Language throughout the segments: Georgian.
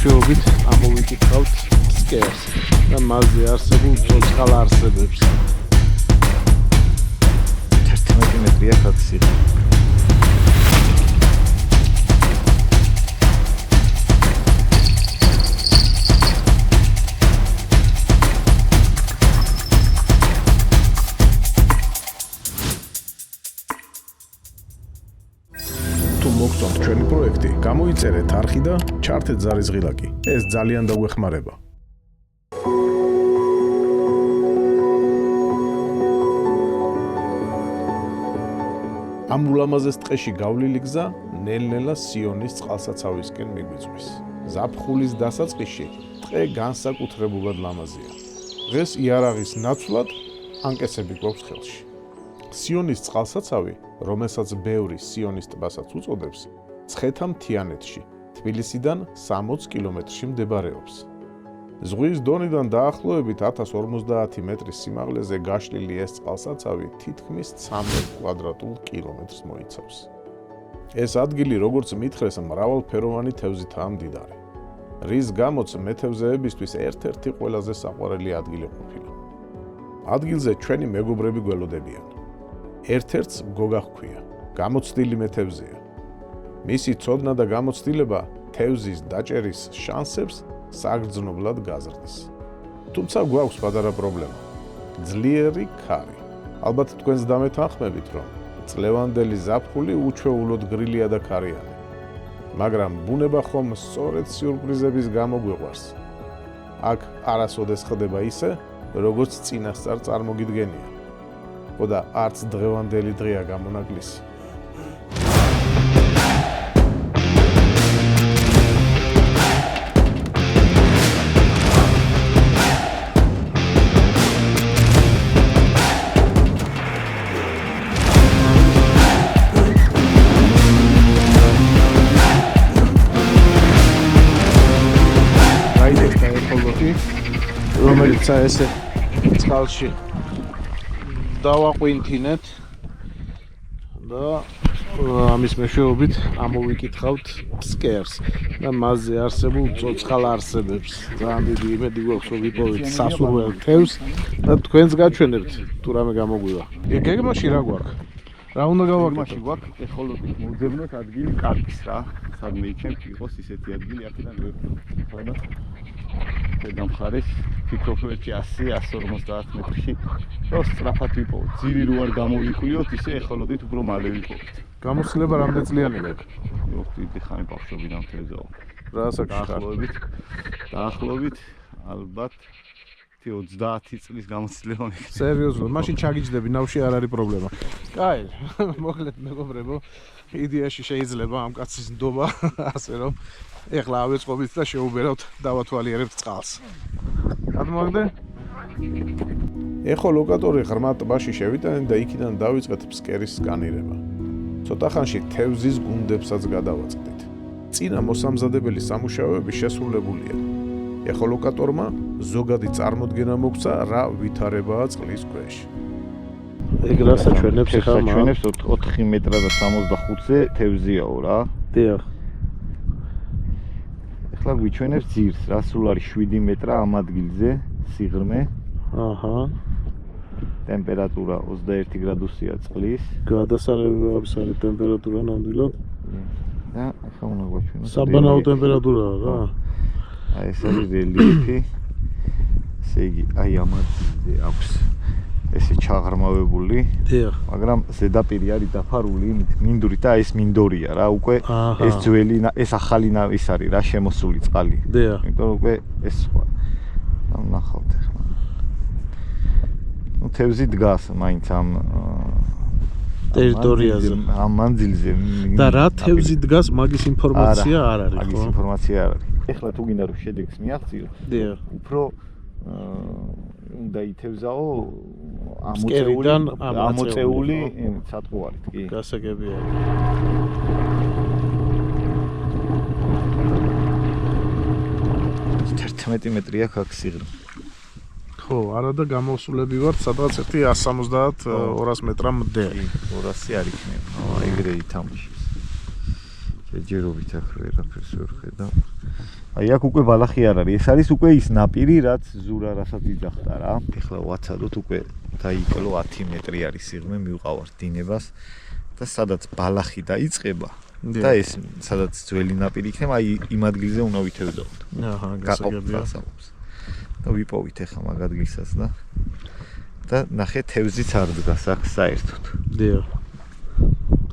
მეშვეობით ამოვიკითხავთ სკერს და მასზე არსებულ ცოცხალ არსებებს. 11 მეტრია ხაცი. მოგწონთ ჩვენი პროექტი, გამოიწერეთ არხი და ჩართეთ ზარის ღილაკი. ეს ძალიან დაგვეხმარება. ამ ულამაზეს ტყეში გავლილი გზა ნელ-ნელა სიონის წყალსაცავისკენ მიგვიწვის. ზაფხულის დასაწყისში ტყე განსაკუთრებულად ლამაზია. დღეს იარაღის ნაცვლად ანკესები გვაქვს ხელში. სიონის წყალსაცავი, რომელსაც ბევრი სიონის ტბასაც უწოდებს, ცხეთა მთიანეთში, თბილისიდან 60 კილომეტრში მდებარეობს. ზღვის დონიდან დაახლოებით 1050 მეტრის სიმაღლეზე გაშლილი ეს წყალსაცავი თითქმის 13 კვადრატულ კილომეტრს მოიცავს. ეს ადგილი, როგორც მითხრეს, მრავალფეროვანი თევზითაა მდიდარი, რის გამოც მეთევზეებისთვის ერთ-ერთი ყველაზე საყვარელი ადგილი ყოფილა. ადგილზე ჩვენი მეგობრები გველოდებიან. ერთ-ერთს გოგა ჰქვია, გამოცდილი მეთევზეა. მისი ცოდნა და გამოცდილება თევზის დაჭერის შანსებს საგრძნობლად გაზრდის. თუმცა გვაქვს პატარა პრობლემა. ძლიერი ქარი. ალბათ თქვენს დამეთანხმებით, რომ წლევანდელი ზაფხული უჩვეულოდ გრილია და ქარიანი. მაგრამ ბუნება ხომ სწორედ სიურპრიზების გამო გვიყვარს. აქ არასოდეს ხდება ისე, როგორც წინასწარ წარმოგიდგენია. და არც დღევანდელი დღეა გამონაკლისი. გაიგეთ ეკოლოგი, რომელიც ესე წყალში დავაყვინთინეთ და ამის მეშვეობით ამოვიკითხავთ სკერს და მასზე არსებულ ცოცხალ არსებებს. ძალიან დიდი იმედი გვაქვს, რომ ვიპოვეთ სასურველ თევზს და თქვენს გაჩვენებთ თუ რამე გამოგვივა. გეგმაში რა გვაქვს? რა უნდა გავაკეთოთ? გვაქვს ეხოლოთით მოვძებნოთ ადგილი კარგის რა. სადმე იქნებ იყოს ისეთი ადგილი აქედან ვერდა. დამხარეს ფიქრობ რომ 100-150 მეტრში და სწრაფად ვიპოვოთ. ძირი რო არ გამოვიკვლიოთ, ისე ეხოლოდით უფრო მალე ვიპოვოთ. გამოცდილება რამდენი წლიანი გაქვს? დიდი ხანი ბავშვობიდან თევზაო. რა საკითხია? დაახლოებით ალბათ 30 წლის გამოცდილება მექნება. სერიოზულად, მაშინ ჩაგიჯდები, ნავში არ არის პრობლემა. კაი, მოკლედ მეგობრებო, იდეაში შეიძლება ამ კაცის ნდობა, ასე რომ ეხლა ავეწყობით და შეუბერავთ, დავათვალიერებთ წყალს. გადმოაგდე? ეხოლოკატორი ღრმა ტბაში შევიტანეთ და იქიდან დავიწყეთ ფსკერის სკანირება. ცოტა ხანში თევზის გუნდებსაც გადავაწყდით. წინა მოსამზადებელი სამუშაოები შესრულებულია. ეხოლოკატორმა ზოგადი წარმოდგენა მოგცა რა ვითარებაა წყლის ქვეშ. ეგ რა საჩვენებს ხა? საჩვენებს 4 მეტრა და 65-ზე თევზიაო რა. დიახ. ახლა გვიჩვენებს ძირს, რა სულ არის 7 მეტრა ამ ადგილზე სიღრმე. აჰა. ტემპერატურა 21 გრადუსია წყლის. გადასაღებების არის ტემპერატურა ნამდვილად. და ახლა უნდა გვაჩვენოს. საბანაო ტემპერატურაა რა. აი ეს არის რელიეფი. ესე იგი, აი ამ ადგილზე აქვს ესე ჩაღრმავებული. დიახ. მაგრამ ზედაპირი არის დაფარული იმით მინდვრით და ეს მინდორია რა, უკვე ეს ძველი ეს ახალი ის არის რა, შემოსული წყალი. დიახ. იმიტომ უკვე ეს სხვა. ნახავთ ახლა. ნუ თევზი დგას მაინც ამ ტერიტორიაზე, ამ მანძილზე. და რა თევზი დგას, მაგის ინფორმაცია არ არის, ხო? მაგის ინფორმაცია არ არის. ეხლა თუ გინდა რომ შედეგს მიაღწიო, დიახ. უფრო უნდა ითევზაო სკერიდან ამოწეული სატყუარით, კი. გასაგებია. $11 მეტრია აქ სიღრმე. ხო, არა და გამოსულები ვართ, სადღაც 170-200 მეტრამდე. 200 არ იქნება. ეგრე ითამაშეს. ჯერჯერობით აქ ვერაფერს ვერ ხედავ. აი აქ უკვე ბალახი არ არის. ეს არის უკვე ის ნაპირი, რაც ზურა რასაც იძახდა რა. ეხლა ვაცადოთ უკვე დაიკლო 10 მეტრი არის სიღრმე მივყავართ დინებას და სადაც ბალახი დაიწყება და ეს სადაც ძველი ნაპირი იქნება, აი იმ ადგილზე უნდა ვითევდაოთ. აჰა, გასაგებია. და ვიპოვით ეხლა მაგ ადგილსაც და ნახე თევზიც არ დგას აქ საერთოდ. დიახ.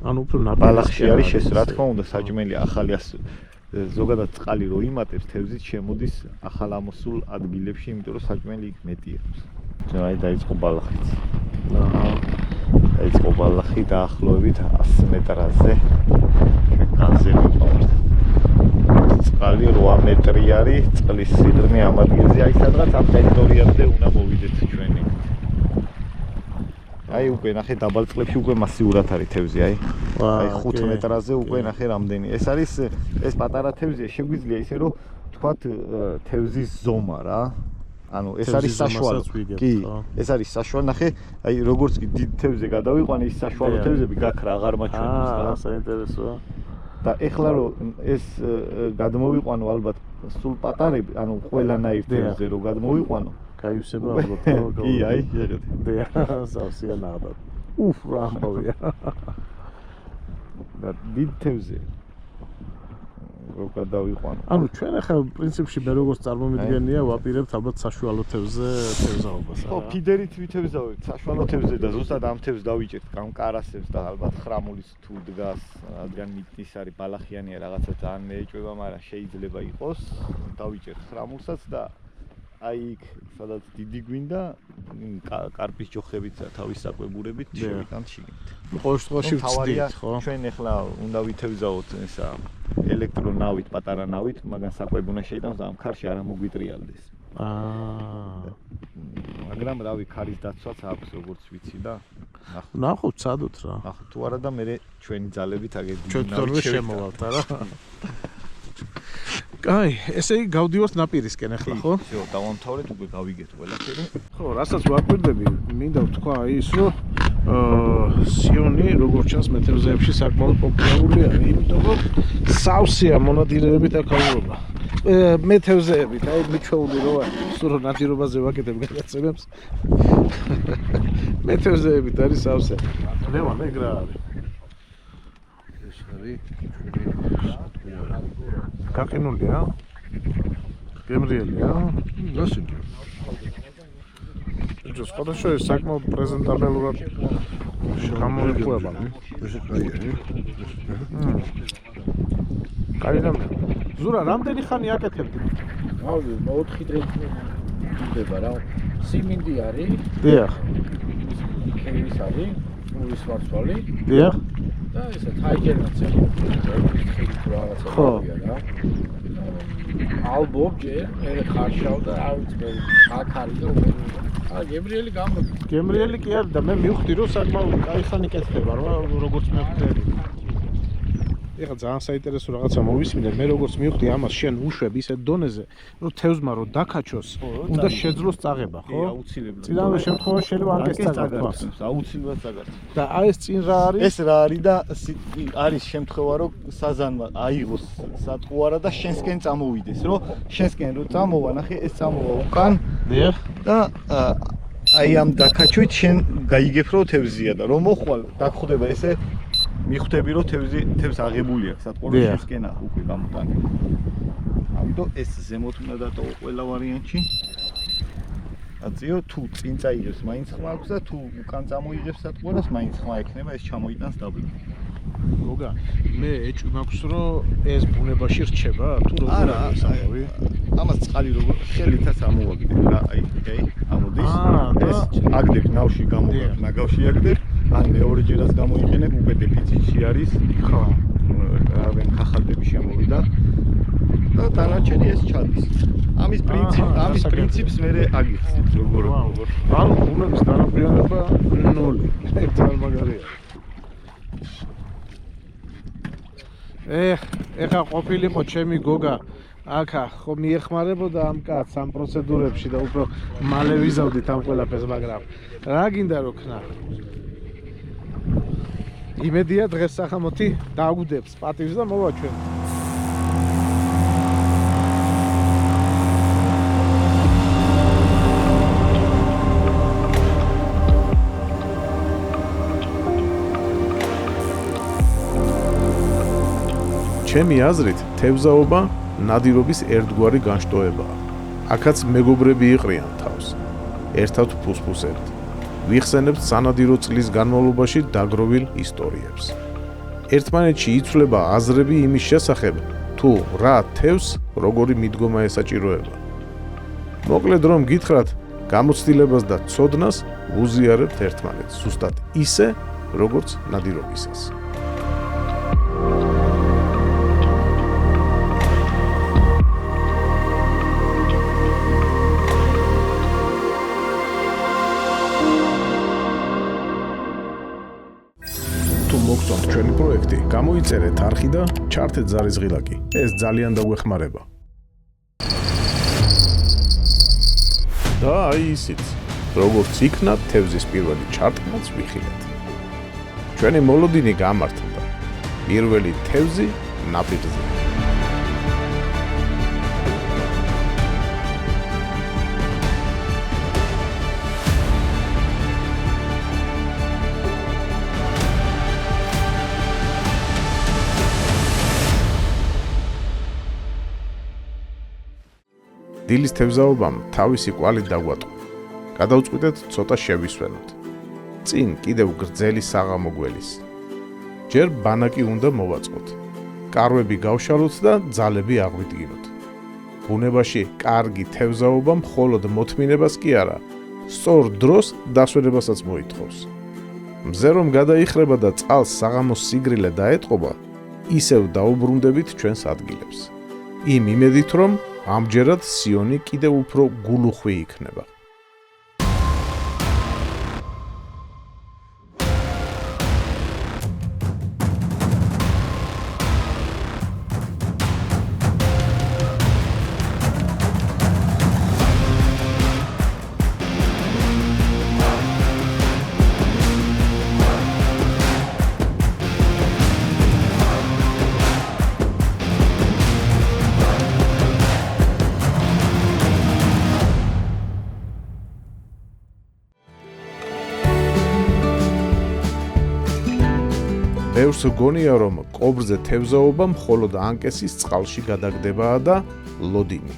ანუ უფრო ნაპირი ბალახში არის ეს რა თქმა უნდა საჭმელი ახალი ზოგადად წყალი რო იმატებს თევზით შემოდის ახალ ამოსულ ადგილებში, იმიტომ რომ საჭმელი იქ მეტი აქვს. აი დაიწყო ბალახიც. აჰა. დაიწყო ბალახი დაახლოებით 100 მეტრაზე. განზე ვიყავართ. წყალი 8 მეტრი არის, წყლის სიღრმე ამ ადგილზე, აი სადღაც ამ ტერიტორიაზე უნდა მოვიდეთ ჩვენი. აი უკვე ნახე დაბალ წყლებში უკვე მასიურად არის თევზი, აი 5 მეტრაზე უკვე ნახე რამდენი. ეს არის ეს პატარა თევზია, შეგვიძლია ისე რომ თქვათ თევზის ზომა რა. ანუ ეს არის საშუალო. კი, ეს არის საშუალო. ნახე, აი როგორც კი დიდ თევზზე გადავიყვანე, ის საშუალო თევზები გაქრა აღარ მაჩვენებს რა. საინტერესოა. და ეხლა რომ ეს გადმოვიყვანო ალბათ სულ პატარები, ანუ ყველანაირ თევზზე რომ გადმოვიყვანო, გაივსება ალბათ. კი, აი, იღეთ. სავსეა ნახდა. უფ, რა ამბავია. და დიდ თევზზე რო გადავიყვანო. ანუ ჩვენ ახლა პრინციპში მე როგორც წარმომიდგენია, ვაპირებთ ალბათ საშუალო თევზზე თევზაობას. ხო, ფიდერით ვითევზავებთ საშუალო თევზზე და ზუსტად ამ თევზს დავიჭერთ, ამ კარასებს და ალბათ ხრამულის თუ დგას, რადგან მიტნის არის ბალახიანია რაღაცა ძალიან მეეჭვება, მაგრამ შეიძლება იყოს, დავიჭერთ ხრამულსაც და აი იქ სადაც დიდი გვინდა, კარპის ჯოხებით და თავის საკვებურებით შევიტანთ შიგნით. ყოველ შემთხვევაში ვცდით, ხო? ჩვენ ახლა უნდა ვითევზაოთ ესა ელექტრონავით, პატარა ნავით, მაგრამ საკვები უნდა შეიტანოს და ამ ქარში არ მოგვიტრიალდეს. მაგრამ რავი, ქარის დაცვაც აქვს როგორც ვიცი და ნახოთ, სადოთ რა. ნახოთ თუ არა და მე ჩვენი ძალებით აგები ჩვენ თორე შემოვალთ არა. აი, ესე იგი გავდივართ ნაპირისკენ ახლა, ხო? ხო, დავამთავრეთ უკვე გავიგეთ ყველაფერი. ხო, რასაც ვაკვირდები, მინდა ვთქვა ის, რომ სიონი, როგორც ჩანს, მეთევზეებში საკმაოდ პოპულარული არის, იმიტომ რომ სავსეა მონადირეებით აკავება. მეთევზეებით, აი მიჩვეული რო არის, სულ რომ ნადირობაზე ვაკეთებ გადაცემებს. მეთევზეებით არის სავსე. ლევან, ეგ რა არის? ეს არის გაყინულია? გემრიელია? გასაგებია. ეს სხვადასხვა საკმაოდ პრეზენტაბელურად გამოვიყვება. ესე კაია. კაია. ზურა, რამდენი ხანი აკეთებდი? 4 დღეს ხდება რა. სიმინდი არის. დიახ. ქერის არის. ურის მარცვალი. დიახ. და ესა თაიგერაც არის. რაღაცა ქვია რა. ალბო ჯერ მე ხარშავ და არ ვიცი მე აქ არის და გემრიელი გამოდი. გემრიელი კი არის და მე მივხვდი რომ საკმაოდ კაი ხანი კეთდება რა, როგორც მე ვხვდები. ეხლა ძალიან საინტერესო რაღაცა მოვისმინე, მე როგორც მივხვდი ამას შენ უშვებ ისეთ დონეზე, რომ თევზმა რომ დაკაჩოს, უნდა შეძლოს წაღება, ხო? აუცილებლად. წინავე შემთხვევაში შეიძლება არ გესწაგდეს. აუცილებლად წაგართ. და აი ეს წინ რა არის? ეს რა არის და არის შემთხვევა რომ საზანმა აიღოს სატყუარა და შენსკენ წამოვიდეს, რომ შენსკენ რო წამოვა, ნახე ეს წამოვა უკან. დიახ. და აი ამ დაკაჩვით შენ გაიგებ რომ თევზია და რომ მოხვალ დაგხვდება ესე მიხვდები რომ თევზ აღებული აქვს სატყუარი შენსკენა უკვე გამოტანილი. ამიტომ ეს ზემოთ უნდა დატოვო ყველა ვარიანტში. აწიო თუ წინ წაიღებს მაინც ხმა აქვს და თუ უკან წამოიღებს სატყუარას მაინც ხმა ექნება ეს ჩამოიტანს დაბლა. მოგა მე ეჭვი მაქვს რომ ეს ბუნებაში რჩება თუ როგორ არის ამოვი ამას წყალი როგორ ხელითაც ამოვაგდებ რა აი ამოდის ეს აგდებ ნავში გამოგებ ნაგავში აგდებ ან მეორეჯერაც გამოიყენებ უკვე დეფიციტში არის ხო რავენ ხახალდები შემოვიდა და დანარჩენი ეს ჩადის ამის პრინციპს მე აგიხსნით როგორ ანუ ბუნების დანაგვიანება 0 ძალიან მაგარია ეხა ყოფილიყო ჩემი გოგა აქა ხო მიეხმარებოდა ამ კაცს ამ პროცედურებში და უფრო მალე ვიზავდით ამ ყველაფერს მაგრამ რა გინდა რო ქნა იმედია დღეს სახამოთი დაგვდებს პატივს და მოვაჩვენოთ ჩემი აზრით, თევზაობა ნადირობის ერთგვარი განშტოებაა. აქაც მეგობრები იყრიან თავს. ერთად ფუსფუსებთ. ვიხსენებთ სანადირო წლის განმავლობაში დაგროვილ ისტორიებს. ერთმანეთში იცვლება აზრები იმის შესახებ, თუ რა თევზს როგორი მიდგომა ესაჭიროება. მოკლედ რომ გითხრათ, გამოცდილებას და ცოდნას ვუზიარებთ ერთმანეთს, ზუსტად ისე, როგორც ნადირობისას. თუ მოგწონთ ჩვენი პროექტი, გამოიწერეთ არხი და ჩართეთ ზარის ღილაკი. ეს ძალიან დაგვეხმარება. და აი ისიც, როგორც იქნა თევზის პირველი ჩარტყმაც ვიხილეთ. ჩვენი მოლოდინი გამართლდა. პირველი თევზი ნაპირზე. დილის თევზაობამ თავისი კვალი დაგვატყო. გადავწყვიტეთ ცოტა შევისვენოთ. წინ კიდევ გრძელი საღამო გველის. ჯერ ბანაკი უნდა მოვაწყოთ. კარვები გავშალოთ და ძალები აღვიდგინოთ. ბუნებაში კარგი თევზაობა მხოლოდ მოთმინებას კი არა, სწორ დროს დასვენებასაც მოითხოვს. მზე რომ გადაიხრება და წყალს საღამოს სიგრილე დაეტყობა, ისევ დაუბრუნდებით ჩვენს ადგილებს. იმ იმედით, რომ ამჯერად სიონი კიდევ უფრო გულუხვი იქნება. ბევრს გონია, რომ კობრზე თევზაობა მხოლოდ ანკესის წყალში გადაგდებაა და ლოდინი.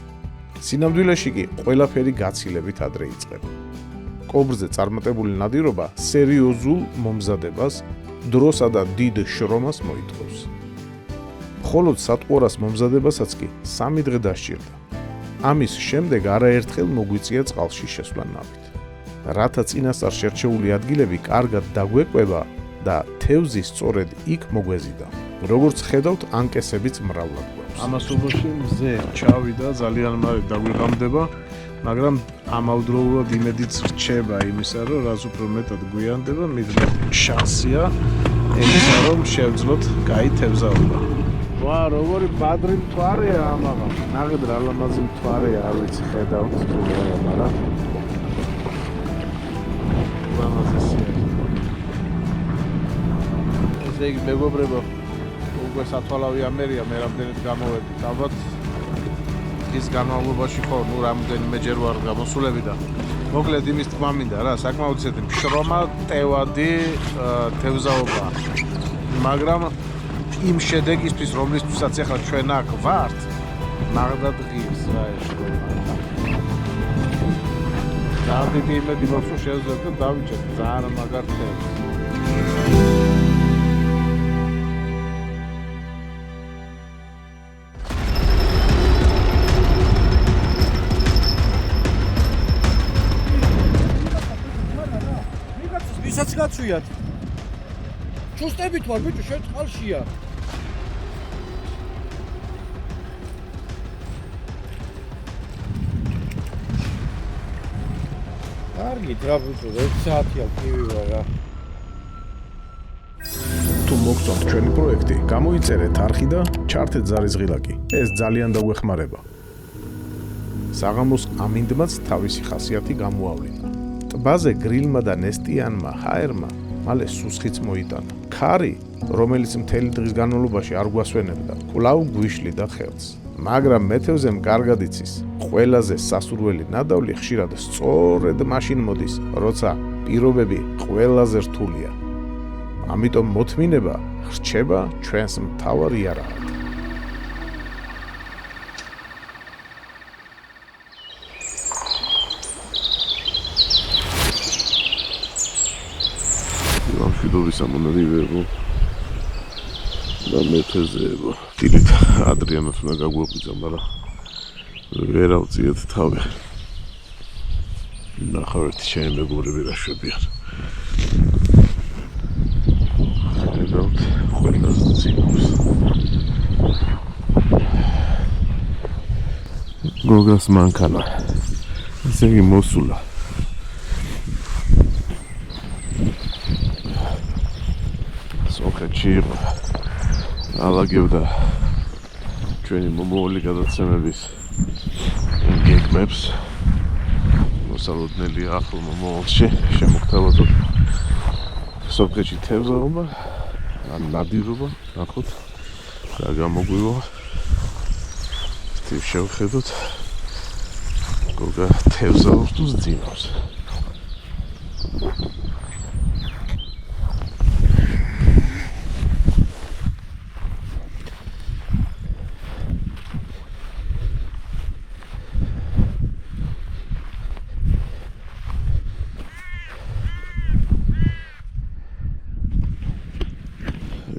სინამდვილეში კი ყველაფერი გაცილებით ადრე იწყება. კობრზე წარმატებული ნადირობა სერიოზულ მომზადებას, დროსა და დიდ შრომას მოითხოვს. მხოლოდ სატყუარას მომზადებასაც კი 3 დღე დასჭირდა. ამის შემდეგ არაერთხელ მოგვიწია წყალში შესვლა ნავით. რათა წინასწარ შერჩეული ადგილები კარგად დაგვეკვება და თევზი სწორედ იქ მოგვეზიდა. როგორც ხედავთ, ანკესებიც მრავლად გვაქვს. ამასობაში მზე ჩავიდა, ძალიან მალე დაგვიღამდება, მაგრამ ამავდროულად იმედიც რჩება იმისა, რომ რაც უფრო მეტად გვიანდება, მით შანსია იმისა, რომ შევძლოთ კაი თევზაობა. ვა, როგორი ბადრი მთვარეა ამაღა. ნახეთ რა ლამაზი მთვარეა, არ ვიცი ხედავთ თუ არა, მაგრამ ლამაზია. ესე იგი მეგობრებო, უკვე სათვალავი ამერია, მე რამდენად გამოვედით, ალბათ ის განმავლობაში ხო, ნუ რამდენიმეჯერ ვარ გამოსულები და მოკლედ იმის თქმა მინდა რა, საკმაოდ ისეთი მშრომა, ტევადი თევზაობა. მაგრამ იმ შედეგისთვის, რომლისთვისაც ახლა ჩვენ აქ ვართ, ნაღდად ღირს რა ეს შრომა. ძალიან დიდი იმედი მაქვს, რომ შევძლებთ და დავიჭერთ ძალიან მაგარ თევზს. ვისაც გაცვიათ. ჩუსტებით ვარ, ბიჭო, შენ წყალშია. კარგით რა ბიჭო, 1 საათია ვკივი ვარ რა. თუ მოგწონთ ჩვენი პროექტი, გამოიწერეთ არხი და ჩართეთ ზარის ღილაკი. ეს ძალიან დაგვეხმარება. საღამოს ამინდმაც თავისი ხასიათი გამოავლინა. ტბაზე გრილმა და ნესტიანმა ჰაერმა მალე სუსხიც მოიტანა. ქარი, რომელიც მთელი დღის განმავლობაში არ გვასვენებდა, კვლავ გვიშლიდა ხელს. მაგრამ მეთევზემ კარგად იცის, ყველაზე სასურველი ნადავლი ხშირად სწორედ მაშინ მოდის, როცა პირობები ყველაზე რთულია. ამიტომ მოთმინება ხრჩება ჩვენს მთავარ იარაღად. ნადობის ამონადირეებო და მეთეზეებო. დილით ადრიანად უნდა გაგვეყიძა, მაგრამ ვერ ავწიეთ თავი. ნახავთ ჩემი მეგობრები რა შვებიან. ხედავთ ყველას ცინოს. გოგას მანქანა. ესე იგი მოსულა. სოხეთში ალაგებდა ჩვენი მომავალი გადაცემების გეგმებს. მოსალოდნელი ახლო მომავალში შემოგთავაზოთ სოფლში თევზაობა ან ნადირობა, ნახოთ რა გამოგვივა. ეს შევხედოთ გოგა თევზაობს თუ ზძინავს.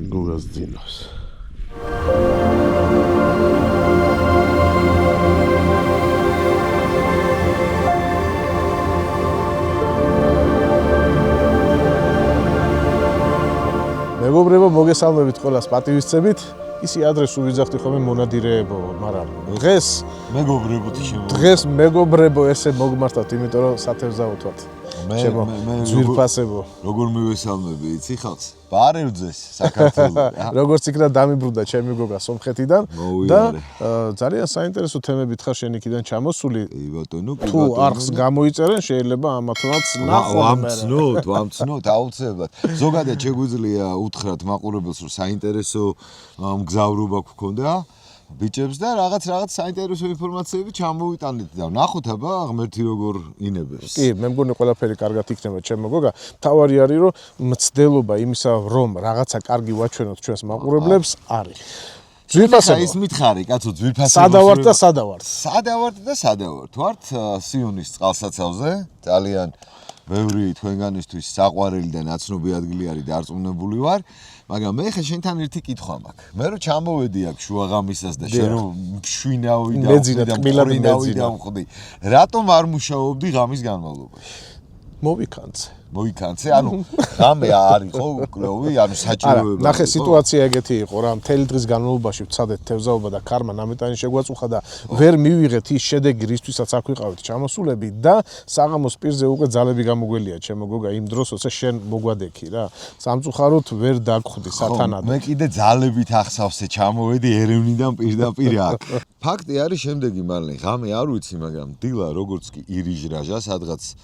გოგას ძინავს. მეგობრებო, მოგესალმებით ყველას პატივისცემით. ისი ადრესს უვიძახდი ხოლმე მონადირეებო, მაგრამ დღეს მეგობრებო ესე მოგმართავთ, იმიტომ რომ სათევზაოთ ვართ. ჩემო ძვირფასებო. როგორ მივესალმები, იცი ხალხს? ბარევძეს საქართველოს. როგორც იქნა დამიბრუნდა ჩემი გოგა სომხეთიდან და ძალიან საინტერესო თემებით ხარ შენ იქიდან ჩამოსული. ბატონო, თუ არხს გამოიწერენ, შეიძლება ამათაც ნახონ მე. ვამცნოთ აუცილებლად. ზოგადად შეგვიძლია უთხრათ მაყურებელს, რომ საინტერესო მგზავრობა გქონდა ბიჭებს და რაღაც საინტერესო ინფორმაციები ჩამოვიტანეთ და ნახოთ აბა ღმერთი როგორ ინებებს. კი, მე მგონი ყველაფერი კარგად იქნება ჩემო გოგა. თავარი არის რომ მცდელობა იმისა რომ რაღაცა კარგი ვაჩვენოთ ჩვენს მაყურებლებს არის. ძვირფასებო. ის მითხარი, კაცო, ძვირფასებო. სადავართ და სადავართ. სადავართ. ვართ სიონის წყალსაცავზე. ძალიან ბევრი თქვენგანისთვის საყვარელი და ნაცნობი ადგილი არის დარწმუნებული ვარ. მაგრამ მე ხა შენთან ერთი კითხვა მაქვს. მე რო ჩამოვედი აქ შუაღამისას და შენ რო მშვინავი და მყრინავი დამხდი. რატომ არ მუშაობდი ღამის განმავლობაში? მოიქანცე, ანუ ღამე არის ხო კლოვი, ანუ საჭიროება. ნახე, სიტუაცია ეგეთი იყო რა, მთელი დღის განმავლობაში ვცადეთ თევზაობა და ქარმა ნამეტანი შეგვაწუხა და ვერ მივიღეთ ის შედეგი, რისთვისაც აქ ვიყავით ჩამოსულები და საღამოს პირზე უკვე ძალები გამოგველია ჩემო გოგა იმ დროს, როცა შენ მოგვადექი რა. სამწუხაროდ ვერ დაგხვდი სათანადო. მე კიდე ძალებით ახსავსე ჩამოვედი ერევნიდან პირდაპირ აქ. ფაქტი არის შემდეგი, მალე ღამე არ ვიცი, მაგრამ დილა როგორც კი ირიჟრაჟა, სადღაც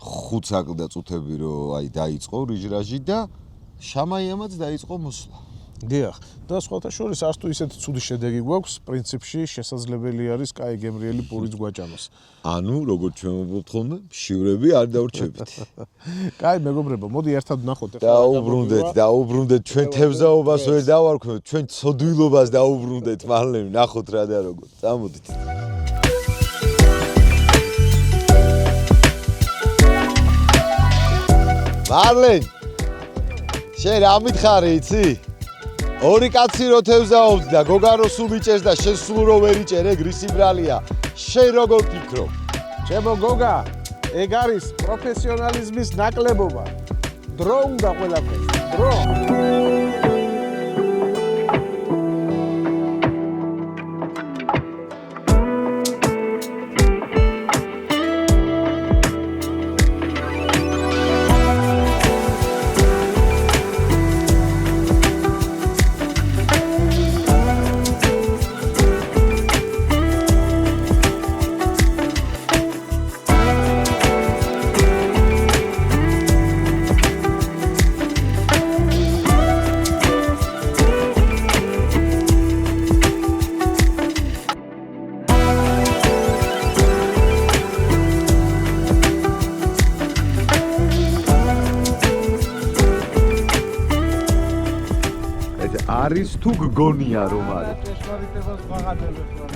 5 საკლდა წუთები რო აი დაიწყო რიჟრაჟი და შამაიამაც დაიწყო მოსვლა. დიახ, და სხვათა შორის არც თუ ისეთი ცუდი შედეგი გვაქვს, პრინციპში შესაძლებელი არის კაი გემრიელი პურიც გვაჭამოს. ანუ როგორც ჩვენ ვუბრუნდით ხოლმე, შივრები არ დავრჩებით. კაი მეგობრებო, მოდი ერთად ვნახოთ დაუბრუნდეთ ჩვენ თევზაობას ვერ დავარქვევთ, ჩვენ ცოდვილობას დაუბრუნდეთ მალე, ნახოთ რა და როგორ. წამოდით. მარლენ, შენ რა მითხარი, იცი? ორი კაცი რო თევზაობს და გოგა რო სულ იჭერს და შენ სულ რო ვერ იჭერ, ეგ რისი ბრალია? შენ როგორ ფიქრობ? ჩემო გოგა, ეგ არის პროფესიონალიზმის ნაკლებობა. დრო უნდა ყველაფერს, დრო. არის თუ გგონია რომ არის.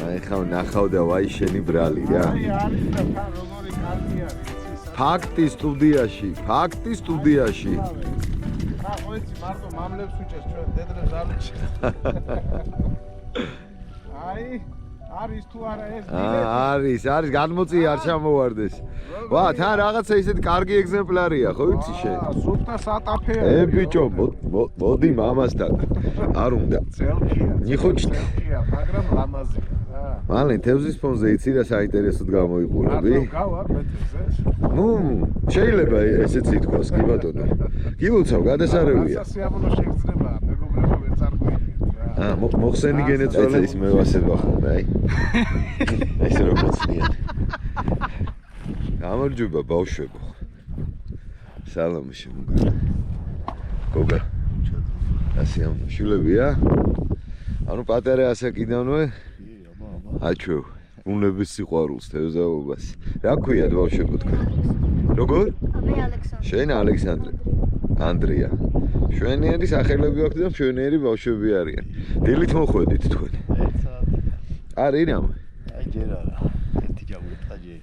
აი ხა ნახავ და ვაი შენი ბრალი რა. ფაქტი სტუდიაში. ყვეცი მარტო მამლებს უჭერს ჩვენ დედლებს არ უჭერს. აი არის თუ არა ეს არის გადმოწია არ ჩამოვარდეს. ვა თან რაღაცა ისეთი კარგი ეგზემპლარია ხო იცი შენ? სუფთა სატაფეა. ბიჭო მოდი მამასთან. არ უნდა. ნიხოჭტი. მაგრამ ლამაზია. მალე თევზის ფონზე იცი რა საინტერესოდ გამოიყურები? გავარ მეთევზე. შეიძლება ესეც ითქვას კი ბატონო. გილოცავ გადასარევია. სასიამოვნო შეგრძნება მეგობრებო ვერ წარგვიგეთ რა. მოხსენი გენეწვალე ის მე ვასება ხოლმე აი. ეს როგორია? გამარჯობა ბავშვებო. სალამი შემოგა. გოგა. სასიამოვნო შვილებია? ანუ პატარა ასაკიდანვე აჩვევ, უნების სიყვარულს, თევზაობას. რა ქვიათ ბავშვებო თქვენ? როგორ? მე ალექსანდრე. შენ ალექსანდრე. ანდრია. შვენიერი სახელები აქვს და შვენიერი ბავშვები არიან. დილით მოხვედით თქვენ. არის რამ? აი ჯერ არა. ერთი ჯამულა ჯერ.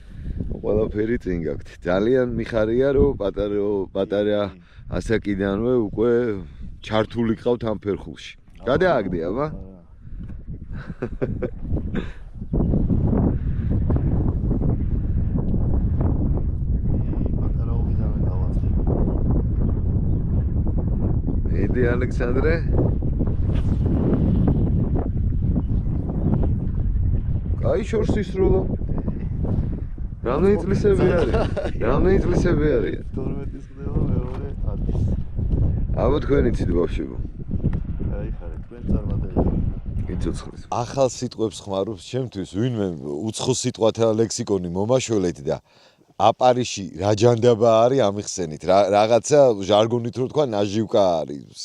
ყველაფერი წინ გაქვთ. ძალიან მიხარია რომ პატარა ასაკიდანვე უკვე ჩართული ყავთ ამ ფერხულში. გადააგდე აბა? ედი ალექსანდრე კაი შორს ისროლო რამდენი წლისები არის? რამდენი წლისები არის? 12 წლევა მეორე არის. აბა თქვენ იცით ბავშვებო? აი ხარ თქვენ წარმატებული. გიცოცხლის. ახალ სიტყვებს ხმარობს ჩემთვის ვინმე უცხო სიტყვათა ლექსიკონი მომაშველეთ და აპარიში რა ჯანდაბა არის ამიხსენით რაღაცა ჟარგონით რო თქვა ნაჟივკა არის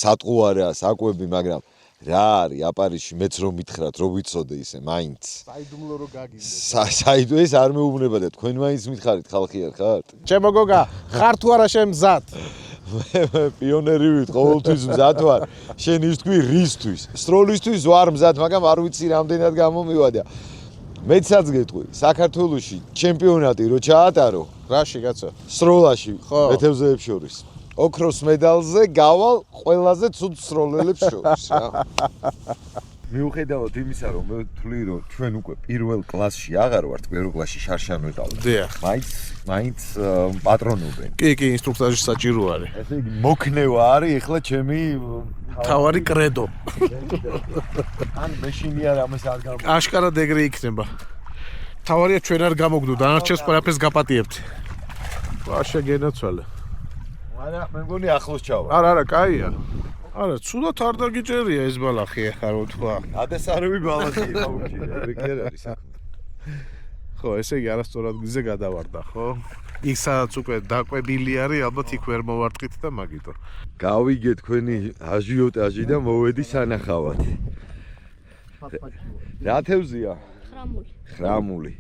სატყუ არა საკვები მაგრამ რა არის აპარიში მეც რომ მითხრათ რო ვიცოდე ისე მაინც საიდუმლო რო გაგინდა საიდო ეს არ მეუბნება და თქვენ მაინც მითხარით ხალხი არ ხართ ჩემო გოგა ხარ თუ არა შენ მზად მე პიონერი ვით ყოველთვის მზად ვარ შენ ის თქვი რისთვის სტროლისთვის ვარ მზად მაგრამ არ ვიცი რამდენად გამომივიდა მეცაც გეტყვი საქართველოში ჩემპიონატი რო ჩაატარო რაში კაცო სროლაში მეთევზეებს შორის ოქროს მედალზე გავალ ყველაზე ცუდ სროლელებს შორის რა მიუხედავად იმისა რომ მე ვთვლი რომ ჩვენ უკვე პირველ კლასში აღარ ვართ პირველ კლასში შარშან ვიყავთ დიახ მაინც პატრონობენ კი ინსტრუქტორი საჭირო არის ესე იგი მოქნევა არის ეხლა ჩემი თავარი კრედო ან მეშინი არ ამას არ გამო აშკარად ეგრე იქნება თავარია ჩვენ არ გამოგდო დანარჩენს ყველაფერს გაპატიებთ ვაშა გენაცვალე არა მე მგონი ახლოს ჩავა არა კაია არა ცუდად არ დაგიჭერია ეს ბალახი ახლა რო თქვა ადასარევი ბალახია ბაუჩი ეგრე კი არ არის საქმე ხო ესე იგი არასწორად გზზე გადავარდა ხო იქ სადაც უკვე დაკვებილი არის ალბათ იქ ვერ მოვარტყით და მაგიტო გავიგე თქვენი აჟიოტაჟი და მოვედი სანახავად რა თევზია ხრამული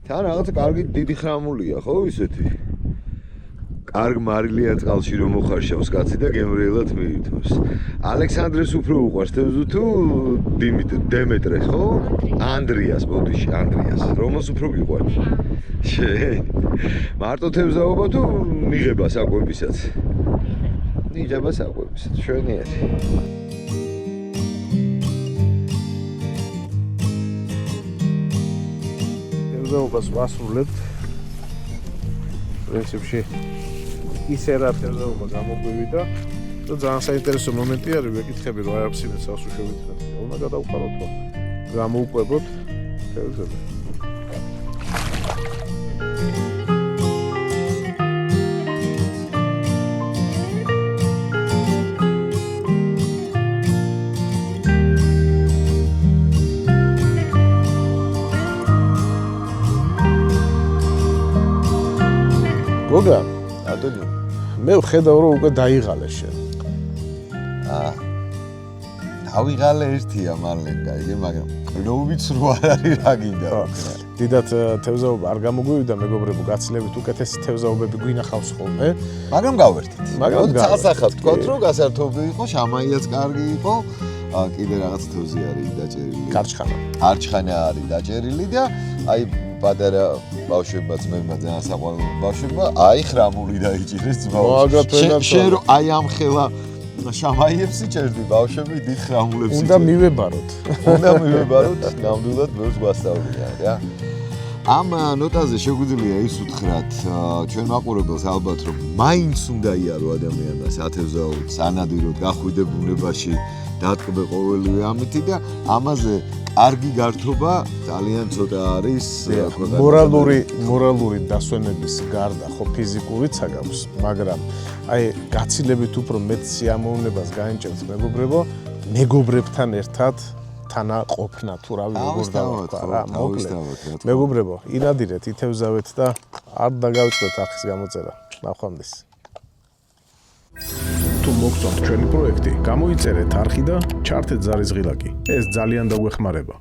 თან რაღაცა კარგი დიდი ხრამულია ხო ისეთი კარგ მარილიან წყალში რომ მოხარშავს კაცი და გემრიელად მიითმოს ალექსანდრეს უფრო უყვარს თევზი თუ დემეტრეს ხო ანდრიას ბოდიში ანდრიას რომელს უფრო გიყვარს შენ მარტო თევზაობა თუ მიღება საკვებისაც მიღება საკვებისაც შვენიერი თევზაობას ვასრულებთ პრინციპში ისე რა თევზაობა გამოგვივიდა და ძალიან საინტერესო მომენტი არის ვეკითხები რომ არ აქვს იმის ასუშვებით რა უნდა გადავყაროთ რომ გამოუყვებოთ თევზები გოგა ატონი მე ვხედავ რომ უკვე დაიღალე შენ დავიღალე ერთია მალენ გაიგე მაგრამ კლოვიც რო არ არის რა გინდა დიდად თევზაობა არ გამოგვივიდა მეგობრებო გაცილებით უკეთესი თევზაობები გვინახავს ხოლმე მაგრამ გავერთით მაგრამ წასახად თქვათ რომ გასართობი იყო შამაიაც კარგი იყო კიდე რაღაც თევზი არის დაჭერილი კარჩხანა არის დაჭერილი და აი პატარა ბავშვებმა ძმებმა ძალიან საყვარელი ბავშვებმა აი ხრამული დაიჭირეს მაგათ ძმაუს ვენაც შენ რომ აი ამ ხელა შამაიებს იჭერდი ბავშვები დიდ ხრამულებს უნდა მივებაროთ. უნდა მივებაროთ ნამდვილად ბევრს გვასწავლია რა ამ ნოტაზე შეგვიძლია ის უთხრათ ჩვენ მაყურებელს ალბათ რომ მაინც უნდა იარო ადამიანს ათევზაურს ანადიროდ გახვიდე ბუნებაში დატკბე ყოველივე ამითი და ამაზე კარგი გართობა ძალიან ცოტა არის მორალური დასვენების გარდა ხო ფიზიკურიც აქვს, მაგრამ აი გაცილებით უფრო მეტ სიამოვნებას გაენჭერს მეგობრებთან ერთად თანაყოფნა თუ რავი როგორ დავარქვა რა მოკლედ მეგობრებო ინადირეთ ითევზავეთ და არ დაგავიწყდეთ არხის გამოწერა ნახვამდის თუ მოგწონთ ჩვენი პროექტი გამოიწერეთ არხი და ჩართეთ ზარიზღილაკი ეს ძალიან დაგვეხმარება